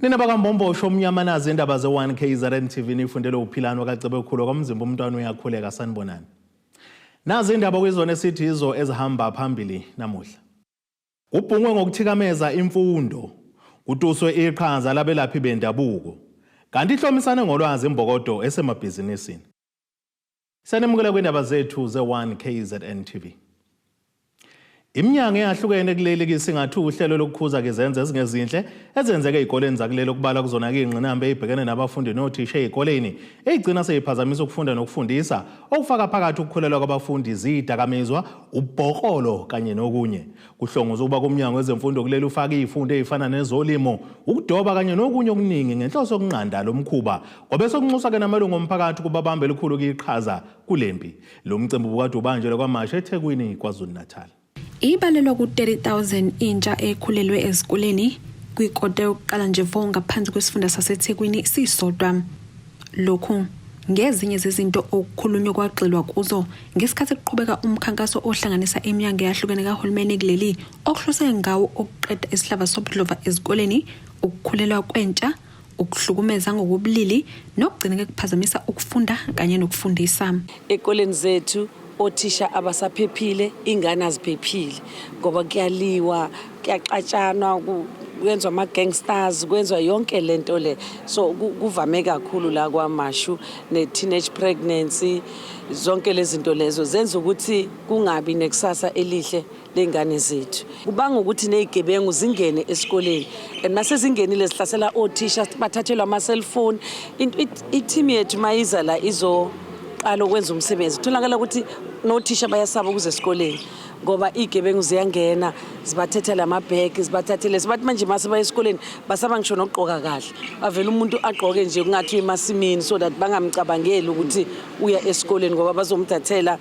Nina bakambombo omnyama nazi indaba ze1KZNTV nifundele uphilano kacebe ukhulu kwamzimba umntwana uyakhuleka sanibonani. Nazi indaba kwizona esithi izo ezihamba phambili namuhla. Kubhungwe ngokuthikameza imfundo, kutuswe iqhaza labelaphi bendabuko. Kanti ihlomisane ngolwazi imbokodo esemabhizinisini. Sanemukela kwindaba zethu ze1KZNTV. Iminyaka eyahlukene kulelekisa ingathi uhlelo lokukhuza kezenze ezingezinhle ezenzeke ezikoleni zakulelo kubala kuzona ke ingqinamba ebhekene nabafundi nothisha ezikoleni egcina seyiphazamisa ukufunda nokufundisa okufaka phakathi ukukhulelwa kwabafundi izidakamizwa ubhoqolo kanye nokunye kuhlongoza ukuba kumnyango wezemfundo kulelo ufaka izifundo ezifana nezolimo ukudoba kanye nokunye okuningi ngenhloso yokunqanda lomkhuba kwabe sokunxusa ke namalungu omphakathi kubabambe likhulu kiqhaza kulempi lo mcimbi bukade ubanjelwe kwamasha eThekwini KwaZulu-Natal. Ibalelwa ku-30,000 intsha ekhulelwe ezikoleni kwikota yokuqala nje vo ngaphansi kwesifunda saseThekwini sisodwa. Lokhu ngezinye zezinto okukhulunywa kwagxilwa kuzo ngesikhathi kuqhubeka umkhankaso ohlanganisa iminyango eyahlukene kahulumeni kuleli okuhlose ngawo ukuqeda isihlava sobudlova ezikoleni, ukukhulelwa kwentsha, ukuhlukumeza ngokubulili nokugcina kuphazamisa ukufunda kanye nokufundisa. Ekoleni zethu othisha abasaphephile, ingane aziphephile ngoba kuyaliwa, kuyaxatshanwa, kwenziwa ama-gangsters, kwenziwa yonke lento le. So kuvame kakhulu la kwamashu ne-teenage pregnancy, zonke lezi zinto lezo zenza ukuthi kungabi nekusasa elihle lengane zethu. Kubanga ukuthi nezigebengu zingene esikoleni and mase zingenile zihlasela othisha bathathelwa ama-cellphone. I-team yethu mayiza la alo kwenza umsebenzi tholakala ukuthi nothisha bayasaba ukuze esikoleni ngoba izigebengu ziyangena zibathathela amabhegi zibathathele sibathi manje mase baye esikoleni basaba ngisho nokugqoka kahle bavela umuntu agqoke nje kungathi emasimini so that bangamcabangeli ukuthi uya esikoleni ngoba bazomthathela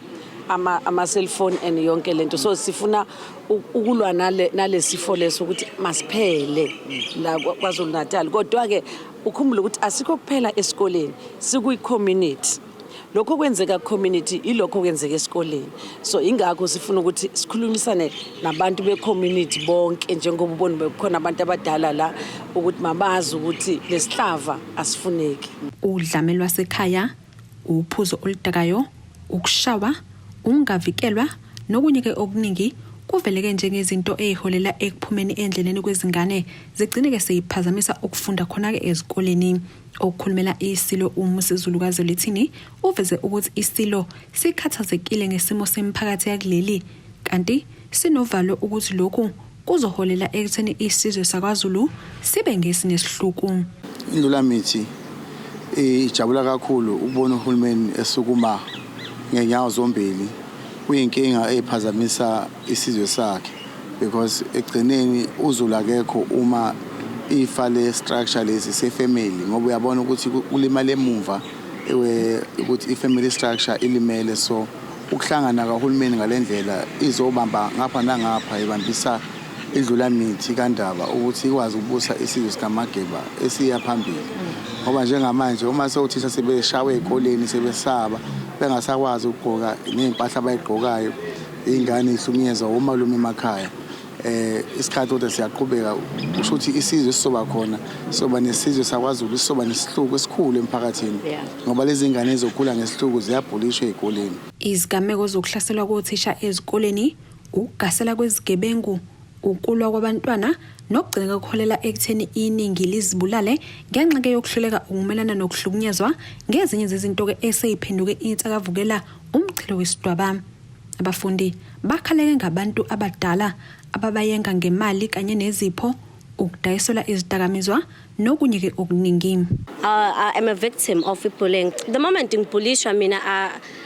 ama-cellphone and yonke lento. So sifuna ukulwa nalesifo leso ukuthi masiphele la KwaZulu-Natal kodwa ke ukhumbule ukuthi asikho kuphela esikoleni sikuyi-community. Lokho kwenzeka community ilokho kwenzeka esikoleni. So ingakho sifuna ukuthi sikhulumisane nabantu be-community bonke njengoba ubona bekhona abantu abadala la ukuthi mabazi ukuthi lesihlava asifuneki. Udlame lwasekhaya, uphuzo oludakayo, ukushawa, ungavikelwa nokunye ke okuningi kuveleke njengezinto eziholela ekuphumeni endleleni kwezingane zigcine ke seyiphazamisa ukufunda khona ke ezikoleni. Okukhulumela isilo uMsizulukazi lethini uveze ukuthi isilo sikhathazekile ngesimo semphakathi yakuleli kanti sinovalo ukuthi lokhu kuzoholela ekutheni isizwe sakwaZulu sibe ngesinesihloko. Indlulamithi ijabula kakhulu ukubona uhulumeni esukuma ngenyawo zombili kuyinkinga ephazamisa isizwe sakhe because egcineni uZulu akekho uma ifa le structure lezi se-family ngoba uyabona ukuthi kulimala emumva ukuthi i-family structure ilimele so ukuhlangana kahulumeni ngalendlela izobamba ngapha nangapha ibambisa indlulamithi kandaba ukuthi ikwazi ukubusa isizwe sikaMageba esiya phambili ngoba njengamanje uma sewuthisha sebeshawe ezikoleni sebesaba bengasakwazi ukugqoka nezimpahla abayigqokayo ingane ihlukunyezwa omalume emakhaya. Isikhathi kodwa siyaqhubeka kusho ukuthi isizwe sizoba khona soba nesizwe sakwaZulu sizoba nesihluku esikhulu emphakathini ngoba lezi ngane ezokhula ngesihluku ziyabhulishwa ezikoleni. Izigameko zokuhlaselwa kothisha ezikoleni, ukugasela kwezigebengu, ukulwa kwabantwana nokugcina kokholela ekutheni iningi lizibulale ngenxa ke yokuhluleka ukumelana nokuhlukunyezwa ngezinye zezinto ke eseyiphenduke insakavukela umchilo wesidwaba. Abafundi bakhaleke ngabantu abadala ababayenga ngemali kanye nezipho ukudayiselwa izidakamizwa nokunye ke okuningi. I'm a victim of bullying. The moment ngibulishwa mina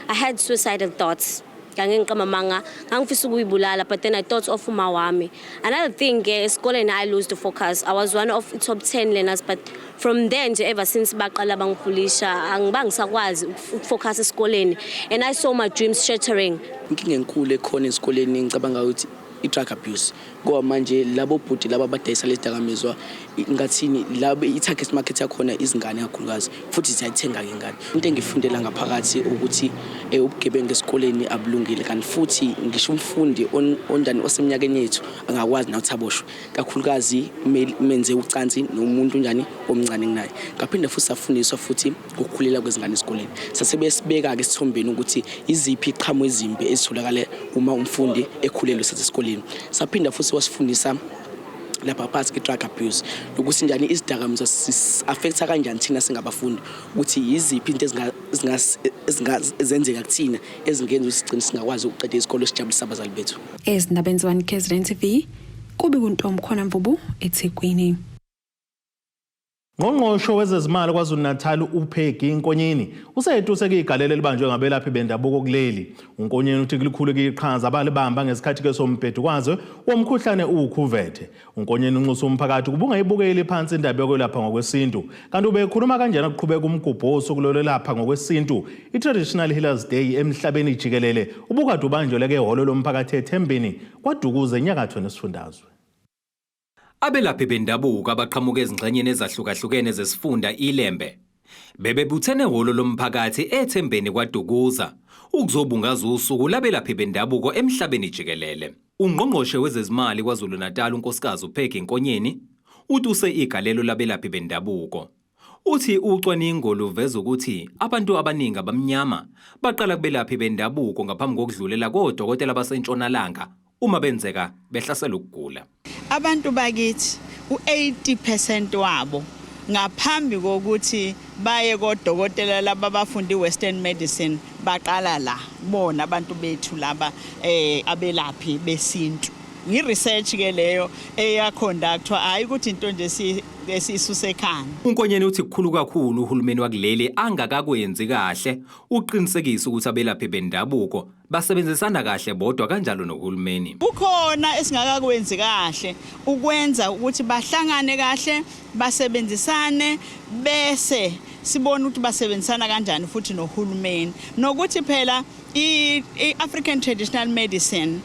I had suicidal thoughts. Ngangifisa ukuyibulala but then I thought of umawami. Another thing esikoleni I lost the focus. I was one of the top 10 learners but from then ever since baqala bangibulisha angibangisakwazi ukufocus esikoleni and I saw my dreams shattering. Inkinga enkulu ekhona esikoleni ngicabanga ukuthi i-drug abuse ngoba manje labo bhuti laba abadayisa lezidakamizwa ngathini labo i-target market yakhona izingane kakhulukazi futhi ziyayithenga-ke ingane. Into engifundela ngaphakathi ukuthi ubugebengu esikoleni abulungile kanti futhi ngisho umfundi onjani oseminyakeni yethu angakwazi nawe ukuthi aboshwe kakhulukazi menze ucansi nomuntu njani omncane kunaye. Ngaphinde futhi safundiswa futhi ukukhulela kwezingane esikoleni. Sasebesibeka-ke esithombeni ukuthi iziphi iqhamu ezimbi ezitholakala uma umfundi ekhulelwe esikoleni. Saphinda futhi wasifundisa lapha phansi ke-drug abuse ukuthi njani izidakamizwa affecta kanjani thina singabafundi ukuthi yiziphi into ezenzeka kuthina ezingenza isigcina singakwazi ukuqeda isikole sijabulisa abazali bethu. Ezindabeni ze-1KZNTV kubi kuntombi khona Mvubu eThekwini. Ngqongqoshe wezezimali KwaZulu-Natal uPeggy Nkonyeni usethutheke igalelo elibanjwe ngabelaphi bendabuko kuleli. uNkonyeni uthi kulikhulu iqhaza abalibamba ngesikhathi ke sombhedu kwazo womkhuhlane uKhuvethe. uNkonyeni unxusa umphakathi kubunga ibukeli phansi indaba yokwelapha ngokwesintu. Kanti ubekhuluma kanjani ukuqhubeka umgubhoso kulolelapha ngokwesintu i-Traditional Healers Day emhlabeni jikelele ubukade ubanjwe ke ehholo lomphakathi eThembeni kwaDukuza enyakatho nesifundazwe. Abelaphi bendabuko abaqhamuka ezingxenyeni ezahlukahlukene zesifunda iLembe bebebuthene ehholo lomphakathi eThembeni kwaDukuza ukuzobungaza usuku labelaphi bendabuko emhlabeni jikelele. Ungqongqoshe wezezimali KwaZulu-Natal unkosikazi uPeggy Nkonyeni uthi igalelo labelaphi bendabuko. Uthi ucwaningo luveza ukuthi abantu abaningi abamnyama baqala kubelaphi bendabuko ngaphambi kokudlulela kodokotela basentshonalanga uma benzeka behlasela ukugula. Abantu bakithi u80% wabo ngaphambi kokuthi baye kodokotela laba abafundi Western medicine baqala la bona abantu bethu laba abelaphi besintu. Ngi-research ke leyo eyaconductwa hayi ukuthi into nje esisusekhanda. uNkonyeni uthi kukhulu kakhulu uhulumeni wakuleli angakakwenzi kahle uqinisekisa ukuthi abelaphi bendabuko basebenzisana kahle bodwa kanjalo nohulumeni. Kukhona esingakakwenzi kahle ukwenza ukuthi bahlangane kahle basebenzisane bese sibona ukuthi basebenzisana kanjani futhi nohulumeni nokuthi phela i-African Traditional Medicine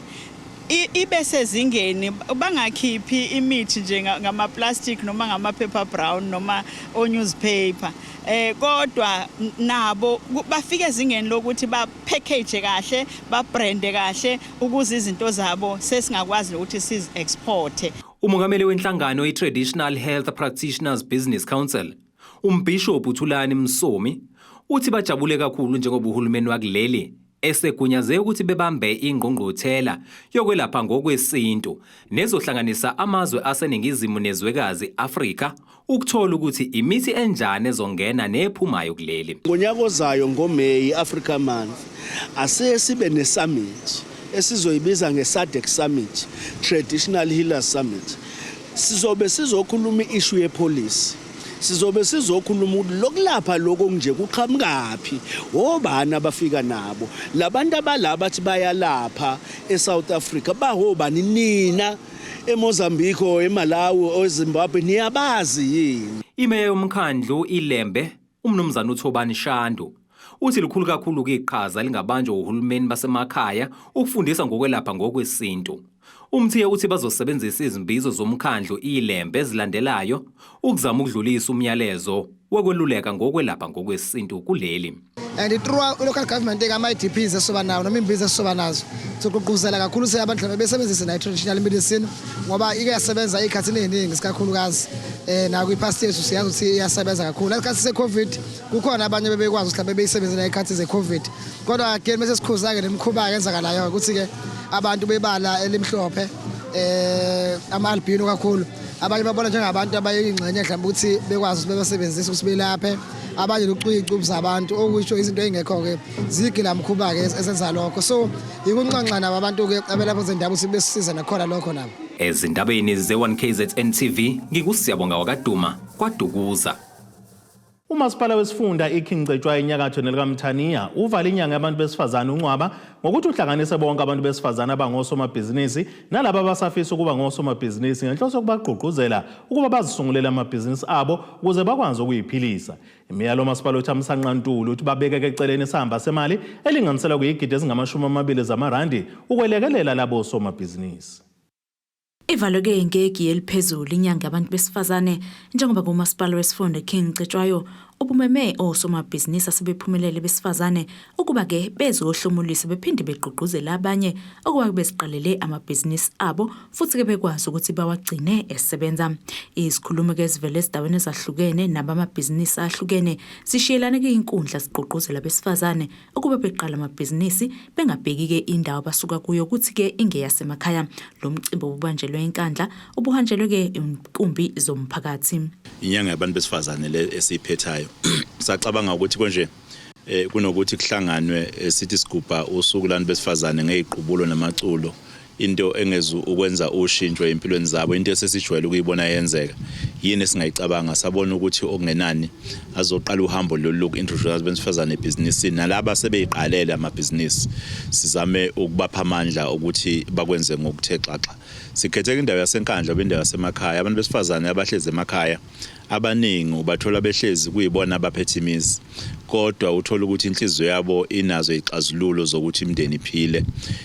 ibe sezingeni bangakhiphi imithi nje ngama plastic noma ngama paper brown noma o newspaper kodwa nabo bafike ezingeni lokuthi ba package kahle ba brand kahle ukuze izinto zabo sesingakwazi ukuthi siz export. Umongameli wenhlangano i-Traditional Health Practitioners Business Council umbishop uThulani Msomi uthi bajabule kakhulu njengoba uhulumeni wakuleli esegunyaze ukuthi bebambe ingqongqothela yokwelapha ngokwesintu nezohlanganisa amazwe aseningizimu nezwekazi Afrika ukuthola ukuthi imithi enjani ezongena nephumayo kuleli. Ngonyaka ozayo ngoMay Africa Month asesibe nesummit esizoyibiza ngeSADC Summit, Traditional Healers Summit. Sizobe sizokhuluma issue yepolicy. Sizobe sizokhuluma lokulapha lokho nje kuqhamukaphi obani abafika nabo labantu abalaba bathi bayalapha eSouth Africa bahobani nina eMozambique eMalawi eZimbabwe niyabazi yini. Imeya yomkhandlu iLembe umnumzana uThobani Shandu uthi likhulu kakhulu iqhaza lingabanjwa uhulumeni basemakhaya ukufundisa ngokwelapha ngokwesintu. Umthiye uthi bazosebenzisa izimbizo zomkhandlu iLembe ezilandelayo ukuzama ukudlulisa umyalezo wokweluleka ngokwelapha ngokwesintu kuleli. And through local government ngama-IDPs esoba nawo noma imbizo esoba nazo sokuqhubuzela kakhulu abantu besebenzisa na-traditional medicine ngoba iyasebenza ikhathini eziningi sikakhulukazi na kwi-past yethu siyazi ukuthi iyasebenza kakhulu. Lesikhathi se-COVID kukhona abanye bebekwazi ukuthi mhlawumbe beyisebenzisa ikhathi ze-COVID kodwa again bese sikhuza-ke nemikhuba yenzakalayo ukuthi-ke abantu bebala elimhlophe ama-albino kakhulu abanye babona njengabantu abayingxenye mhlawumbe ukuthi bekwazi ukuthi bebasebenzise ukuthi belaphe abanye lokucuyicubza abantu okusho izinto ezingekho-ke zigila mkhuba-ke esenza lokho so yikunxanxa nabo abantu-ke abelapho zendaba ukuthi besisiza nakhona lokho nabo. Ezindabeni ze-1KZNTV ngikuSiyabonga wakwaDuma kwaDukuza. Umasipala wesifunda iKingcetshwa enyakatho nelikaMthaniya uvala inyanga yabantu besifazane uNcwaba ngokuthi uhlanganise bonke abantu besifazane abangosomabhizinisi nalabo abasafisa ukuba ngosomabhizinisi ngenhloso yokubagqugquzela ukuba bazisungulele amabhizinisi abo ukuze bakwazi ukuyiphilisa. Imiyalo umasipala uThamisa Nqantulu uthi babekeke eceleni isihamba semali elinganisela kuyigidi ezingama-20 zamarandi ukwelekelela labo somabhizinisi. Ivalwe ngegi eliphezulu inyanga yabantu besifazane njengoba kumasipala wesifunda Kingcetshwayo ubumeme osomabhizinisi asebephumelele besifazane ukuba ke bezohlomulisa bephinde begqugquzela abanye ukuba besiqalele amabhizinisi abo futhi ke bekwazi ukuthi bawagcine esebenza. Izikhulumo ke zivele ezidaweni ezahlukene nabamabhizinisi ahlukene zishiyelana ke inkundla ziqhugquzela besifazane ukuba beqala amabhizinisi bengabheki ke indawo basuka kuyo ukuthi ke ingeyasemakhaya. Lo mcimbi ubanjelwe enkandla ubuhanjelwe ke inkumbi zomphakathi. Inyanga yabantu besifazane le esiphethayo sacabanga ukuthi konje kunokuthi kuhlanganwe sithi sigubha usuku lantu besifazane ngeziqubulo namaculo into engezu ukwenza ushintsho empilweni zabo into esesijwayele ukuyibona yenzeka yini esingayicabanga sabona ukuthi okungenani azoqala uhambo lolu introduce besifazane ebusinessini nalabo sebeyiqalele amabhizinisi sizame ukubapha amandla ukuthi bakwenze ngokuthe xaxa. Sikhethe indawo yasenkandla bendawo yasemakhaya abantu besifazane abahleze emakhaya abaningi ubathola behlezi kuyibona abaphethe imizi kodwa uthola ukuthi inhliziyo yabo inazo izixazululo zokuthi imndeni iphile.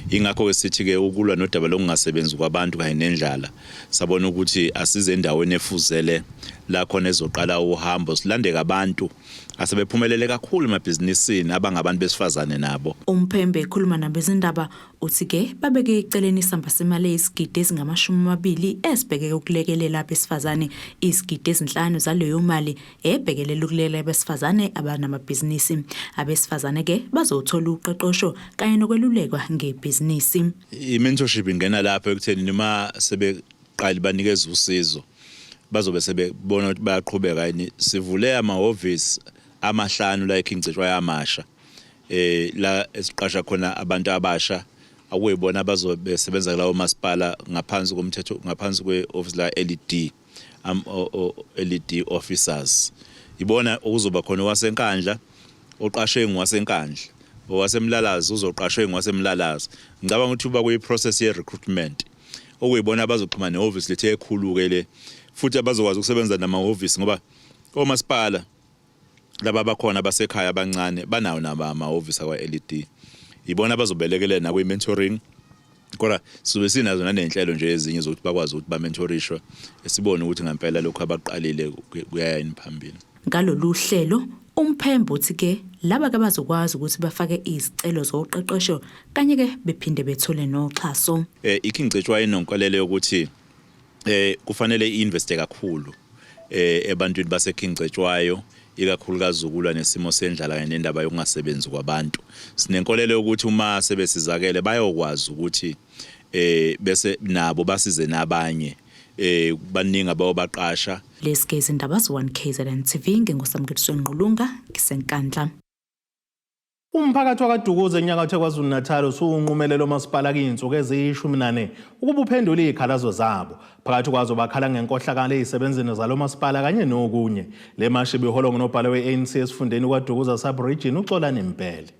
Ingakho ke sithi ke ukulwa nodaba lokungasebenzi kwabantu kanye nendlala sabona ukuthi asize endaweni efuzele la khona ezoqala uhambo silandeka abantu asebephumelele kakhulu emabhizinisini abangabantu besifazane nabo. Umphembe ekhuluma nabezindaba uthi ke babeke eceleni isamba semali esigidi ezingama-20 esibhekeke ukulekelela abesifazane izigidi ezinhlanu zaleyo mali ebhekelela ukulekelela abesifazane abanamabhizinisi. Abesifazane ke bazothola uqeqesho kanye nokwelulekwa ngebhizinisi. I-mentorship ingena lapho ekutheni noma sebeqala banikeza usizo bazobe sebebona ukuthi bayaqhubeka yini. Sivule amahhovisi amahlanu la eKingcetshwa yamasha la esiqasha khona abantu abasha akuyibona bazobe sebenza lawo masipala ngaphansi komthetho ngaphansi kweoffice la LED officers. Ibona ukuzoba khona wasenkandla oqashwe ngwasenkandla owasemlalazi uzoqashwe ngwasemlalazi. Ngicabanga ukuthi uba kuyiprocess ye recruitment okuyibona abazoxhumana neoffice lethe ekhulukele futhi abazokwazi ukusebenza namahhovisi ngoba omasipala laba bakhona basekhaya abancane banawo nama-office akwa LED. Ibona bazobelekelela na kwi-mentoring kodwa sibe sinazo nanenhlelo nje ezinye zokuthi bakwazi ukuthi ba-mentorishwe esibone ukuthi ngempela lokho abaqalile kuyayini phambili. Ngalolu hlelo umphembo uthi ke laba ke bazokwazi ukuthi bafake izicelo zoqeqesho kanye ke bephinde bethole noxhaso. iKingcetshwa inonkolelo ukuthi kufanele iinveste kakhulu ebantwini baseKingcetshwayo ikakhulukazi ukulwa nesimo sendlala kanye nendaba yokungasebenzi kwabantu. Sinenkolelo ukuthi uma sebesizakele bayokwazi ukuthi bese nabo basize nabanye baningi abawabaqasha. Lesikezi indaba z1KZNTV ngengosamkethiswe Nqulunga ngisenkandla. Umphakathi wakaDukuza enyakatho KwaZulu-Natal usunqumelelo masipala kuyinsuku eziyi-14 ukuba uphendule izikhalazo zabo. Phakathi kwazo bakhala ngenkohlakalo ezisebenzini zalo masipala kanye nokunye. Le mashi biholwa ngunobhala we-ANC esifundeni kwaDukuza sub-region uXolani Mpele.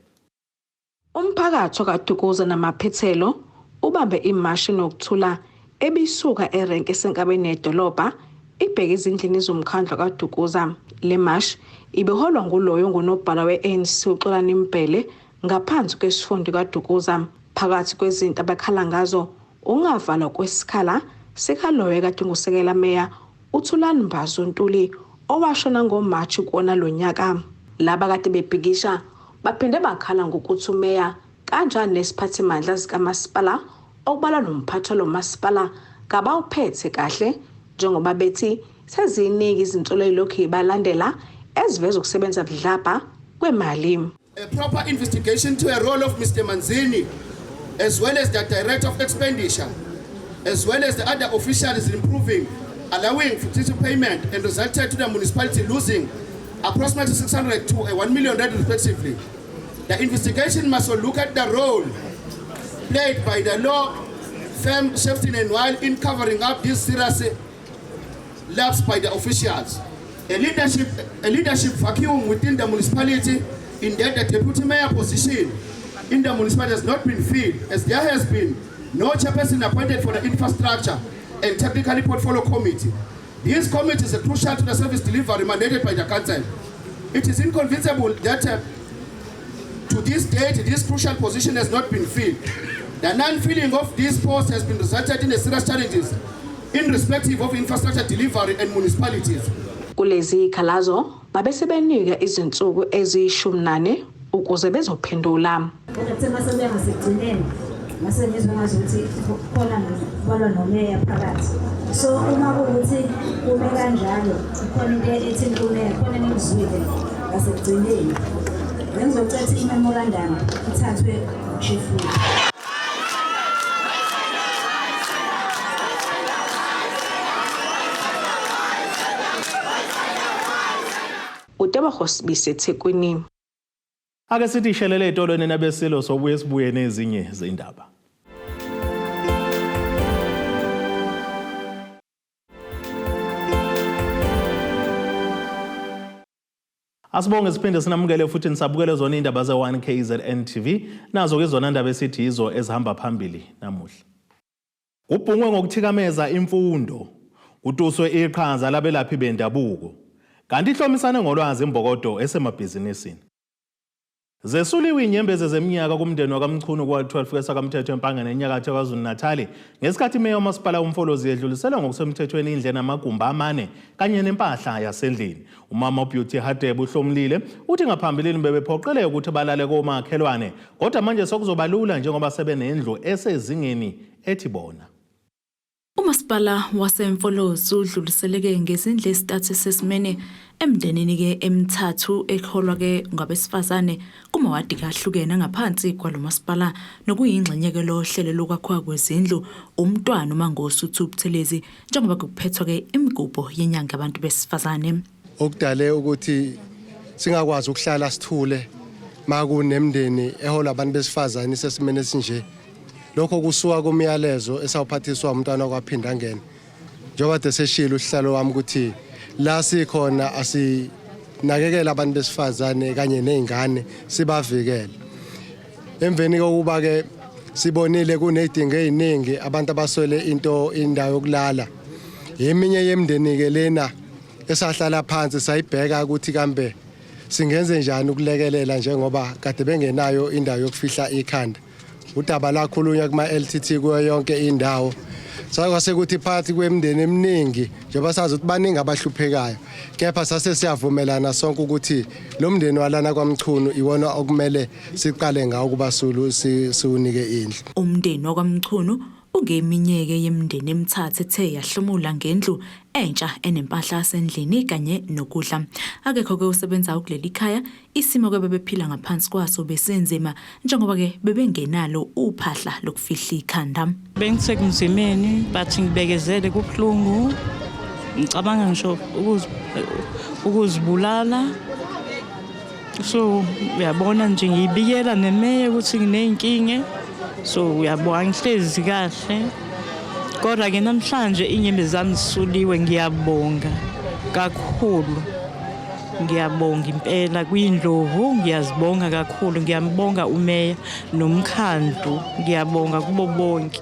Umphakathi wakaDukuza namaphethelo ubambe imashi nokuthula ebisuka erenke esenkabeni yedolobha ibheke izindlini zomkhandlu kaDukuza. Le mashi ibiholwa nguloyo ngunobhala we-ANC uXolani Mpele ngaphansi kwesifundo kaDukuza. Phakathi kwezinto abakhala ngazo ungavalwa kwesikhala sekhaloyo kade ngusekela meya uThulani Mbazo Ntuli owashona ngoMashi kuona lonyaka. Laba kade bebhikisha baphinde bakhala ngokuthi umeya kanjani nesiphathimandla zikamasipala okubala nomphatho lomasipala kabawuphethe kahle njengoba bethi seziningi izinhlolo ezilokhu ibalandela eziveza ukusebenza budlabha kwemali. A proper investigation to a role of Mr. Manzini as well as the Director of Expenditure as well as the other officials improving, allowing fictitious payment and resulted to the municipality losing approximately 600 to 1 million respectively. The investigation must look at the role played by the law firm Shefton and Weil in covering up these serious lapses by the officials. a leadership vacuum within the municipality in that the deputy mayor position in the municipality has not been filled, as there has been no chairperson appointed for the infrastructure and technical portfolio committee. These committees are crucial to the service delivery mandated by the council. It is inconceivable that to this date, this crucial position has not been filled. The non-filling of this post has been resulted in serious challenges in respective of infrastructure delivery and municipalities. Kulezi khalazo babesebenika izinsuku ezishumnane ukuze bezophendula. Mase ngizwe ngathi khona balwa nomeya phakathi. So uma kuthi kume kanjalo khona into ethi umeya khona ngizwile ngasekugcineni. Ngizocela i-memorandum ithathwe chief. Utaba Hosbise Thekwini. Ake sithi shelele etolweni nabesilo sobuye sibuye nezinye zindaba. Asibonge siphinde sinamukele futhi nisabukele zona indaba ze1KZNTV nazo ke zona indaba esithi izo ezihamba phambili namuhla. Kubhungwe ngokuthikameza imfundo kutuswe iqhaza labelaphi bendabuko kanti ihlomisane ngolwazi imbokodo esemabhizinisini. Zesuliwe inyembezi zeminyaka kumndeni wakamchunu kwa-12 kwesakamthetho empangeni enyakatho KwaZulu-Natal ngesikhathi imeya umasipala uMfolozi edluliselwe ngokusemthethweni indle namagumbi amane kanye nempahla yasendlini. Umama uBeauty Hadebe uhlomlile uthi ngaphambilini bebephoqeleke ukuthi balale komakhelwane kodwa manje sokuzobalula njengoba sebenendlu esezingeni ethi bona. Umasipala waseMfolozi udluliseleke ngezindle ezitathu sesimene emndenini ke emithathu ekholwa ke ngabesifazane kumawadi kahlukene ngaphansi kwalomasipala nokuyingxenye ke lohlelo lokwakhiwa kwezindlu umntwana uMangosi uThubuthelezi njengoba kuphethwa ke imigubho yenyanga abantu besifazane. Okudale ukuthi singakwazi ukuhlala sithule makunemndeni ehola abantu besifazane sesimene sinje. Lokho kusuka kumyalezo esawuphathiswa umntwana kwaphinda ngene. Njengoba deseshilo uhlalo wami ukuthi la sikhona asinakekela abantu besifazane kanye nezingane sibavikele. Emveni kokuba ke sibonile kunezidingo eziningi abantu abaswele indawo yokulala. Eminye yemndeni ke lena esahlala phansi sayibheka ukuthi kambe singenze njani ukulekelela njengoba kade bengenayo indawo yokufihla ikhanda. Udaba lakhulunywa kuma LTT kuyo yonke indawo. Sakwase ukuthi phakathi kwemndeni eminingi njengoba sazi ukuthi baningi abahluphekayo. Kepha sase siyavumelana sonke ukuthi lo mndeni walana kwaMchunu iwona okumele siqale ngawo kuba siunike indlu. Umndeni wakwamchunu ungeminyeke yemndeni emithathu ethe yahlomula ngendlu entsha enempahla yasendlini kanye nokudla. Akekho ke usebenza kuleli khaya isimo ke bebephila ngaphansi kwaso besenzima njengoba ke bebengenalo uphahla lokufihla ikhanda. Bengisekumzimeni bathi ngibekezele kubuhlungu ngicabanga ngisho ukuzibulala. So uyabona nje ngiyibikela nemeya ukuthi ngineyinkinga. So uyabona ngihlezi kahle kodwa ke namhlanje inyembe zami zisuliwe. Ngiyabonga kakhulu, ngiyabonga impela kuyindlovu, ngiyazibonga kakhulu, ngiyambonga umeya nomkhandlu, ngiyabonga kubo bonke.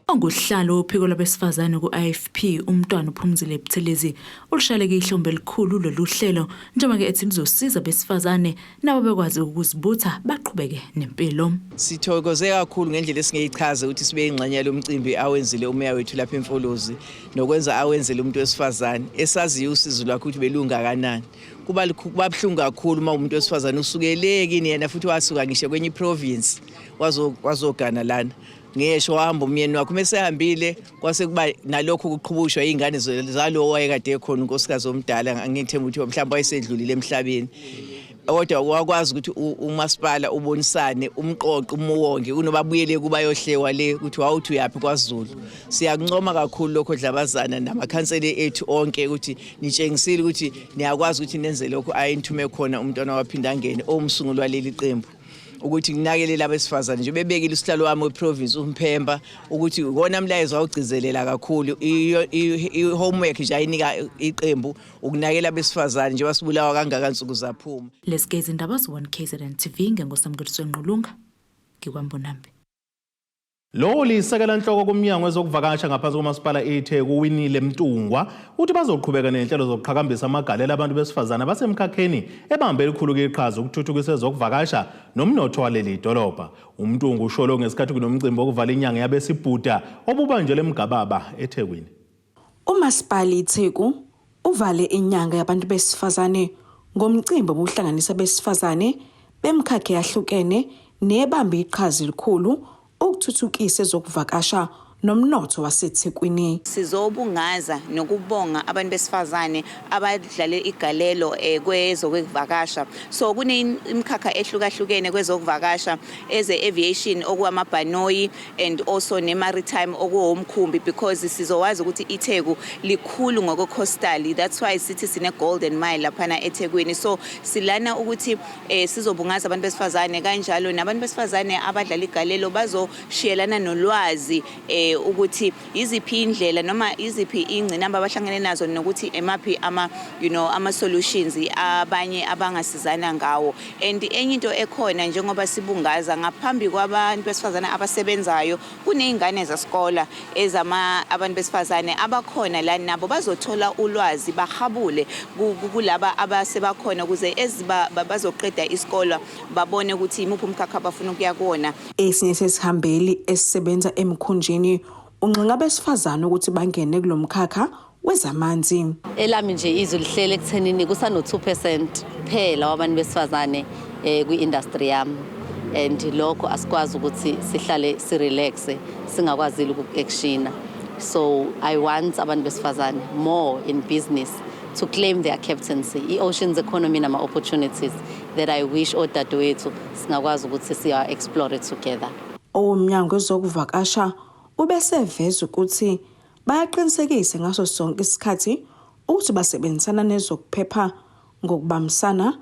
Onguhlalo uphiko labesifazane ku-IFP umntwana uPhumzile Buthelezi ulishaleke ihlombe elikhulu lolu hlelo njengoba ke ethi lizosiza besifazane nabo bekwazi ukuzibutha baqhubeke nempilo. Sithokoze kakhulu ngendlela esingeyichaza ukuthi sibe ingxenye lomcimbi awenzile umeya wethu lapha eMfolozi nokwenza awenzele umuntu wesifazane esaziyo usizo lwakhe ukuthi belunga kanani. Kuba buhlungu kakhulu uma umuntu wesifazane usukelekini yena futhi wasuka ngisho kwenye province wazogana lana. Ngisho wahamba umyeni wakhe mesehambile kwase kuba nalokho kuqhubushwa izingane zalo wayekade ekhona unkosikazi omdala ngithemba ukuthi mhlawumbe wayesedlulile emhlabeni. Kodwa wakwazi ukuthi umasipala ubonisane umqoqo umuwonke unobabuyele kuba yohlewa le ukuthi wawuthi uyapi kwaZulu. Siyakuncoma kakhulu lokho dlabazana namakhanseli ethu onke ukuthi nitshengisile ukuthi niyakwazi ukuthi nenze lokho ayinthume khona umntwana waphinda ngene omsungulwa leli qembu. ukuthi nginakelela abesifazane nje bebekile usihlalo wami weprovince uMphemba ukuthi wona mlayezo awugcizelela kakhulu i-homework nje ayinika iqembu ukunakela abesifazane nje wasibulawa kangaka insuku zaphuma. Lesigezi indaba z1KZNTV ngengosamgudiswe Nqulunga ngikwambonambi. Lo lisekela inhloko kumnyango wezokuvakasha ngaphansi komasipala eTheku Winile Mtungwa uthi bazoqhubeka nenhlelo zokuqhakambisa amagalelo abantu besifazana abasemkhakheni ebambe elikhulu iqhaza ukuthuthukisa ezokuvakasha nomnotho waleli dolobha. Umntungwa usholo ngesikhathi kunomcimbi wokuvala inyanga yabesibhuda obubanjwe eMgababa eThekwini. Umasipala iTheku uvale inyanga yabantu besifazane ngomcimbi obuhlanganisa besifazane bemkhakhe yahlukene nebambe iqhaza elikhulu ukuthuthukisa ezokuvakasha nomnotho waseThekwini. Sizobungaza nokubonga abantu besifazane abadlale igalelo kwezokuvakasha. So kunemkhakha ehlukahlukene kwezokuvakasha aviation okuwamabhanoyi and also nemaritime okuwomkhumbi because sizowazi ukuthi iTheku likhulu ngokukostali. That's why sithi sine golden mile laphana eThekwini. So silana ukuthi sizobungaza abantu besifazane kanjalo nabantu besifazane abadlala igalelo bazoshiyelana nolwazi ukuthi iziphi indlela noma iziphi ingcinamba abahlangene nazo nokuthi emaphi ama solutions abanye abangasizana ngawo. And enye into ekhona njengoba sibungaza ngaphambi kwabantu besifazana abasebenzayo kunezingane zesikole abantu besifazane abakhona la nabo bazothola ulwazi bahabule kulaba abasebakhona ukuze bazoqeda isikole babone ukuthi imuphi umkhakha abafuna ukuya kuona. Esinye sesihambeli esisebenza emkhunjini unxenga besifazana ukuthi bangene kulomkhakha wezamanzi. Elami nje izwi lihlele ekuthenini kusano 2% phela wabantu besifazane kwi-industry yami and lokho asikwazi ukuthi sihlale sirelaxe singakwazi uku-actiona. So I want abantu besifazane more in business to claim their captaincy. I-oceans economy nama opportunities that I wish odadewethu singakwazi ukuthi siya explore together. Umnyango wezokuvakasha ubeseveza ukuthi bayaqinisekisa ngaso sonke isikhathi ukuthi basebenzisana nezokuphepha ngokubambisana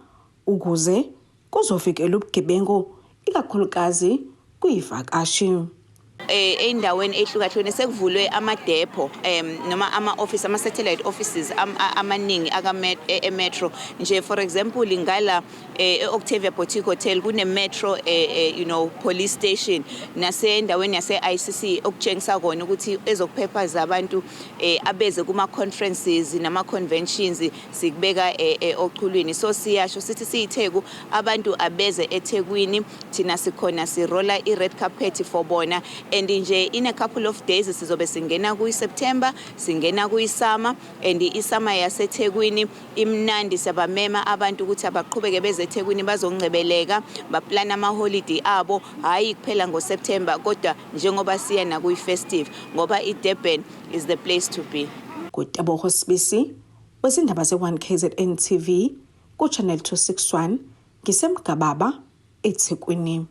ukuze kuzovikela ubugebengu ikakhulukazi kuyivakashi. Endaweni ehlukahlukene sekuvulwe amadepo noma ama-office ama-satellite offices amaningi metro nje. For example ingala Octavia Boutique Hotel kune-metro police station nasendaweni yase-ICC okutshengisa kona ukuthi ezokuphepha zabantu abeze kuma-conferences nama-conventions sikubeka oqhulwini. So siyasho sithi siyiTheku abantu abeze eThekwini thina sikhona sirola i-red carpet for bona. And nje in a couple of days sizobe singena kuyi-September singena kuyi-summer and i-summer yaseThekwini imnandi sabamema abantu ukuthi abaqhubeke beze eThekwini bazongcebeleka baplana ama-holiday abo hayi kuphela ngoSeptember kodwa njengoba siya na kuyi-festive ngoba iDurban is the place to be. Kutabo Sibisi wezindaba ze1KZN TV ku channel 261 ngisemgababa eThekwini.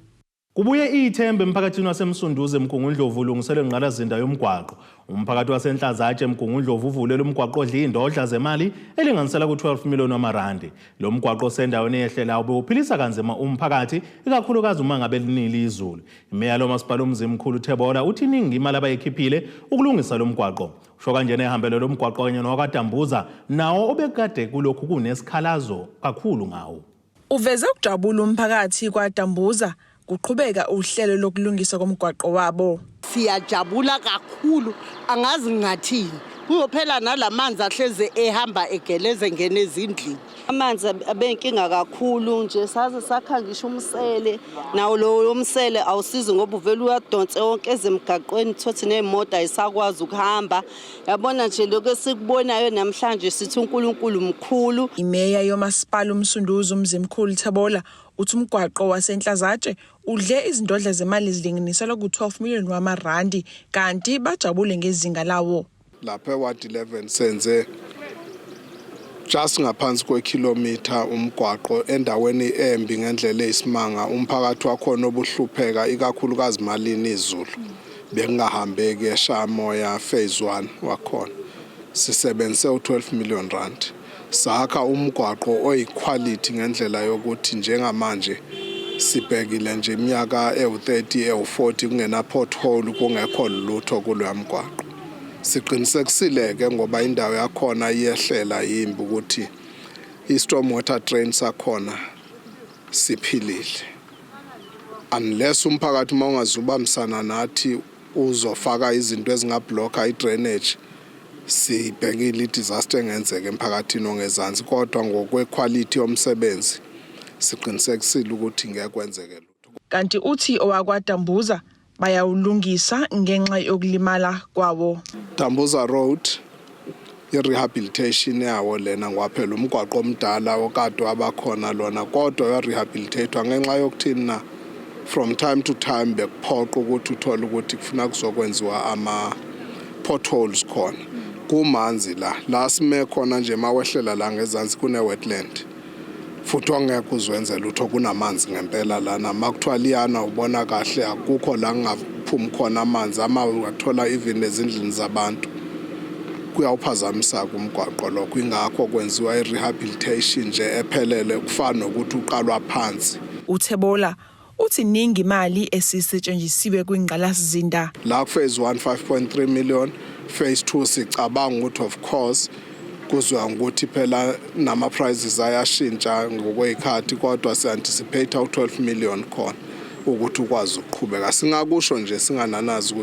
Kubuye ithembe emphakathini wasemsunduze eMgungundlovu ulungiselwe ingqalazinda yomgwaqo. Umphakathi waseNhlazatshe eMgungundlovu uvulele umgwaqo odla indodla zemali elinganisela ku12 million wamarandi. Lo mgwaqo sendaweni eyehlelayo uphilisa kanzima umphakathi ikakhulukazi uma ngabe linile izulu. Imeya lomasipala uMzimkhulu Thebola uthi iningi imali abayikhiphile ukulungisa lo mgwaqo. Usho kanjena ehambele lo mgwaqo kanye nowakwaDambuza nawo obekade kulokhu kunesikhalazo kakhulu ngawo. Uveze ukujabula umphakathi kwaDambuza kuqhubeka uhlelo lokulungisa komgwaqo wabo. Siyajabula kakhulu angazi ngathini kuyophela nalamanzi ahleze ehamba egeleze ngene ezindlini. Amanzi abenkinga kakhulu nje saze sakha ngisho umsele nawo lo umsele awusizi ngoba uvela uyadonsa yonke ezemgaqweni thothi nemoto ayisakwazi ukuhamba. Yabona nje lokho esikubonayo namhlanje sithi uNkulunkulu mkhulu. Imeya yomasipala uMsunduzi uMzimkhulu Thebola uthi umgwaqo waseNhlazatshe udle izindodla zemali ezilinganiselwa ku12 million wamarandi kanti bajabule ngezinga lawo. Lapha eWard 11 senze just ngaphansi kwekilometer umgwaqo endaweni embi ngendlela eyisimanga umphakathi wakhona obuhlupheka ikakhulukazi malini izulu bengahambeki eShamoya phase 1 wakhona sisebenze u12 million rand sakha umgwaqo oyiquality ngendlela yokuthi njengamanje sibhekile nje iminyaka ewu30 ewu40 kungena pothole kungekho lutho kuloya mgwaqo. Siqinisekisile ke ngoba indawo yakhona iyehlela yimbi ukuthi i-storm water drain sakhona siphilile. Unless umphakathi mawungazubambisana nathi uzofaka izinto ezingabhlocka i-drainage, sibhekile i-disaster engenzeka emphakathini ongezansi, kodwa ngokwequality yomsebenzi siqinisekisile ukuthi ngeke kwenzeke lutho. Kanti uthi owakwaDambuza bayawulungisa ngenxa yokulimala kwawo. Dambuza Road i-rehabilitation yawo lena ngwaphela umgwaqo omdala okade abakhona lona, kodwa ya-rehabilitatwa ngenxa yokuthini na from time to time bekuphoqa ukuthi uthole ukuthi kufuna kuzokwenziwa ama-potholes khona. Kumanzi la sime khona nje mawehlela la ngezansi kune-wetland. Futhi ongeke uzwenze lutho kunamanzi ngempela lana. Makuthiwa liyana ubona kahle akukho la kungaphumi khona amanzi, ungathola even ezindlini zabantu. Kuyawuphazamisa kumgwaqo lokho, ingakho kwenziwa i-rehabilitation nje ephelele kufana nokuthi uqalwa phansi. uThebola uthi ningi imali esisetshenzisiwe kwingqalasizinda. La phase 1 5.3 million, phase 2 sicabanga ukuthi of course kuzwa ukuthi phela nama prices ayashintsha ngokwezikhathi, kodwa si-anticipate u12 million khona ukuthi ukwazi ukuqhubeka. Singakusho nje singananazi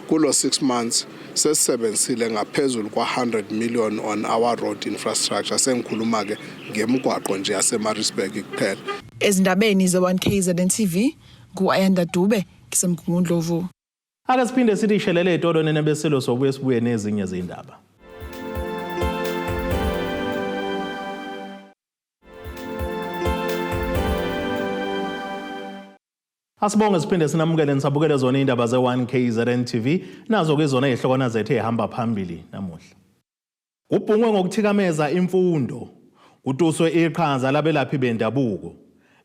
kulo 6 months sesisebenzisile ngaphezulu kwa100 million on our road infrastructure. Sengikhuluma ke ngemigwaqo nje yaseMaritzburg kuphela. Ezindabeni ze1KZNTV ku-Ayanda Dube ngisemgungundlovu. Ake siphinde sithi ishelele itolo nenebeselo sobuye sibuye nezinye zindaba. Asibonge siphinde sinamukele nisabukele zona indaba ze1KZNTV nazo ke zona izihlokwana zethu ehamba phambili namuhla. Kubhungwe ngokuthikameza imfundo, kutuswe iqhaza labelaphi bendabuko,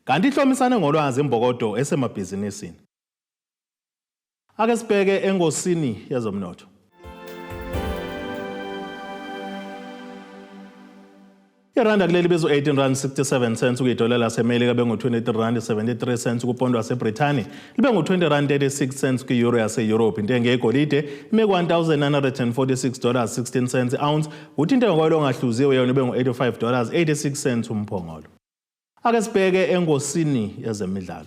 kanti ihlomisane ngolwazi imbokodo esemabhizinisini. Ake sibheke engosini yezomnotho. Iranda kuleli bezo 18 rand 67 cents kuyidola laseMelika bengu 23 rand 73 cents kupondo waseBrithani libe ngu 20 rand 36 cents ku-euro yase-Europe. Intengo yegolide ime $1,946.16 cents ounce, kuthi intengo kwalo ongahluziwe yona ibe ngu $85.86 cents umphongolo. Ake sibheke engosini yezemidlalo.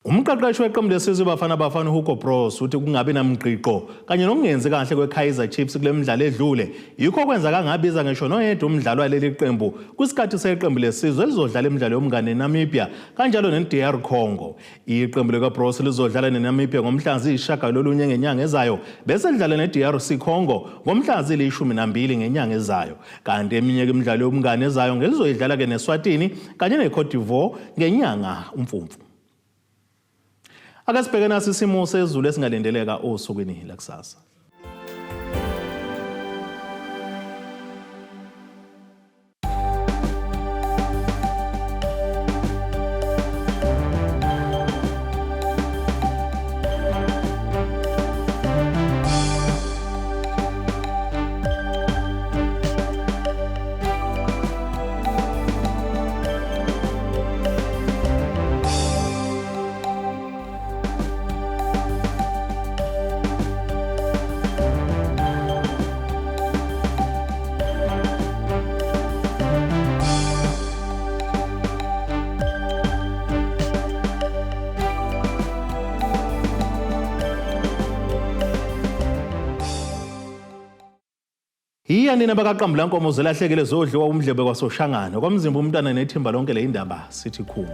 Umqeqeshi weqembu lesizwe Bafana Hugo Bros uthi kungabi namgqiqo kanye nokungenzi kahle kweKaizer Chiefs kule midlalo edlule yikho kwenza kangabiza ngisho noyedwa umdlalo waleli qembu kwisikhathi seqembu lesizwe elizodlala imidlalo yomngane neNamibia kanjalo neDR Congo. Iqembu likaBros lizodlala neNamibia ngomhla ziyishagalolunye ngenyanga ezayo bese lidlala neDRC Congo ngomhla zili12 ngenyanga ezayo, kanti eminye imidlalo yomngane ezayo ngelizoyidlala ke neSwatini kanye neCote d'Ivoire ngenyanga uMfumfu. Ake sibheke nasi isimo sezulu esingalindeleka osukwini lakusasa. Iyani nabaqaqambu lankomo zelahlekele zodliwa umdlebe kwasoshangana kwamzimba umntwana nethimba lonke le indaba sithi khulu.